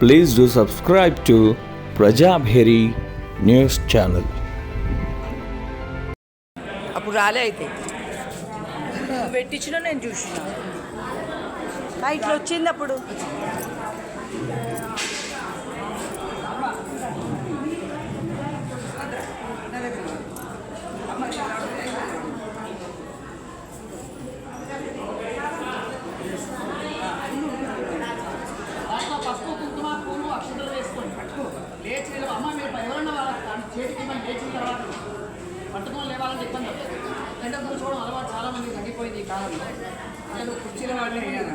Please do subscribe to Prajabheri News Channel. అప్పుడు రాలే అయితే పెట్టించిన నేను చూసిన ఇట్లా వచ్చింది అప్పుడు. పసుపు కుంకుమ పూలు అక్షతలు వేసుకోండి. పట్టుకో లేచి అమ్మ మీరు ఎవరన్నా వాళ్ళ చేతికి లేచిన తర్వాత పట్టుకొని లేవాలని ఇబ్బంది అవుతుంది. ఎండ కూర్చోవడం అలవాటు చాలా మంది తగ్గిపోయింది ఈ కాలంలో. నేను కుర్చీల వాళ్ళే వేయాలి.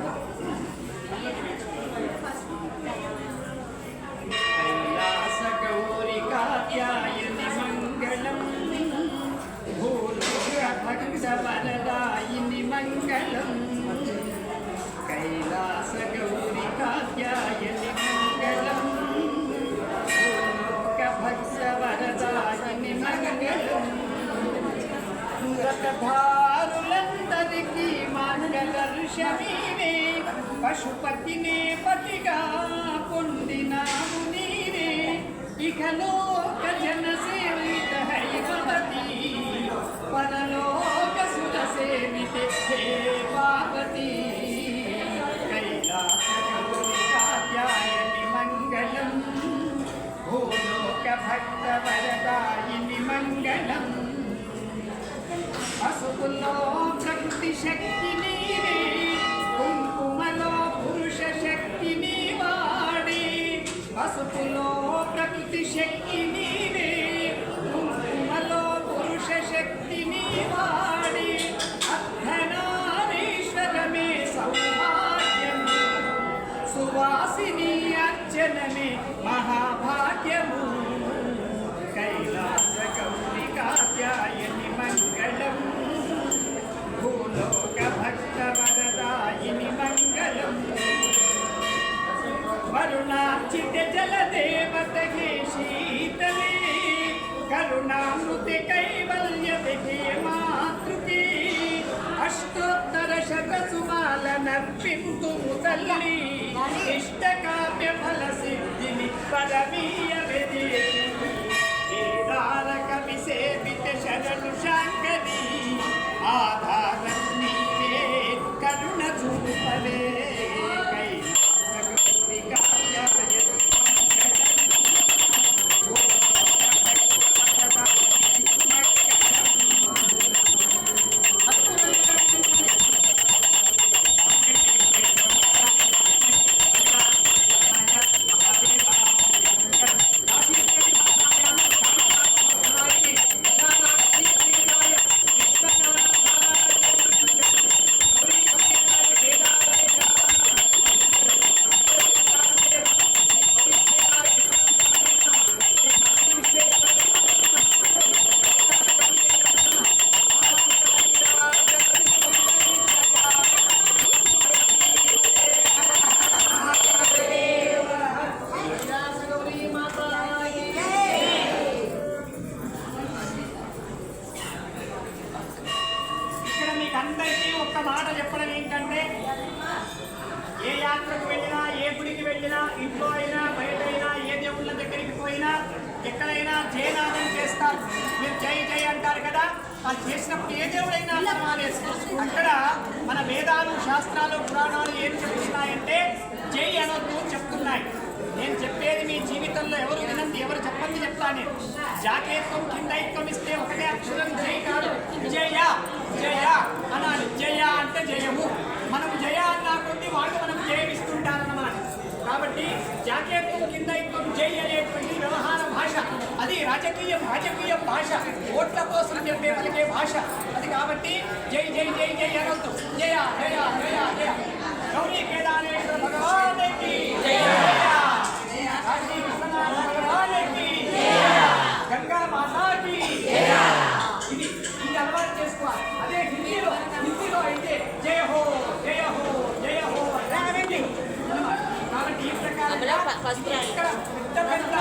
కైలాసగౌరి కాత్యాయని మంగళం భూలోకభక్తవరదాయిని మంగళం. కైలాసగౌరి కాత్యాయని మంగళం భూలోకభక్తవరదాయిని మంగళం. వ్రతధారులందరికీ మంగళర్షమీనే పశుపతినే పతిగా పొందినాము నీరే. ఇహలోక జన సేవిత హైమవతి పరలోక సుర సేవితే హే పార్వతీ. కైలాసగౌరి కాత్యాయని మంగళం భూలోక భక్తవరదాయిని మంగళం. పసుపులో ప్రకృతి శక్తి నీవే కుంకుమలో పురుష శక్తి నీవాడే. పసుపులో ప్రకృతి శక్తి నీవే కుంకుమలో పురుష శక్తి నీవాడే. అర్ధనారీశ్వరమే సౌభాగ్యము సువాసిని అర్చనమే మహాభాగ్యము. కైలాసగౌరి కాత్యాయని మంగళం భూలోక భక్తవరదాయిని మంగళం. వరుణార్చిత జలదేవతకే శీతలే కరుణామృతి కైవల్యతే మాతృకే. అష్టోత్తర శతసుమాల నర్పింతుము తల్లి ఇష్టకామ్య ఫల సిద్ధిని పరమీయవే. కవి సేవిత శరణు శాంకరి ఆధారం నీవే కరుణ చూపవే. కైలాసగౌరి కాత్యాయని అందరికీ ఒక్క మాట చెప్పడం ఏంటంటే, ఏ యాత్రకు వెళ్ళినా ఏ గుడికి వెళ్ళినా ఇంట్లో అయినా బయట అయినా ఏ దేవుళ్ళ దగ్గరికి పోయినా ఎక్కడైనా జయనాదం చేస్తారు. మీరు జై జై అంటారు కదా, అది చేసినప్పుడు ఏ దేవుడైనా అక్కడ మన వేదాలు శాస్త్రాలు పురాణాలు ఏం చెప్తున్నాయంటే జై అనొద్దు చెప్తున్నాయి. నేను చెప్పేది మీ జీవితంలో ఎవరు వినండి, ఎవరు చెప్పండి చెప్తా. నేను జాకేత్వం కిందైత్వం ఇస్తే ఒకటే అక్షరం జై కాదు, జయ జయ అనాలి. జయ అంటే జయము. మనం జయ అన్నా కొద్ది వాళ్ళు మనం జయమిస్తుంటారన్నమాట. కాబట్టి జాకేత్వం కిందైత్వం జై అనేటువంటి వ్యవహార భాష, అది రాజకీయ భాష, ఓట్ల కోసం చెప్పే పలికే భాష అది. కాబట్టి జై జై జై జై అనొద్దు. జయ జయ జయ జయ. గౌరీ కేదారేశ్వర భగవానికి జయ. కాశీ విశ్వనాథ భగవానికి జయ. గంగా మాతాకి జయ. ఇది అలవాటు చేసుకోవాలి. అదే హిందీలో అయితే జయ హో జయ హో జయ హో. కాబట్టి ఈ ప్రకారం పెద్ద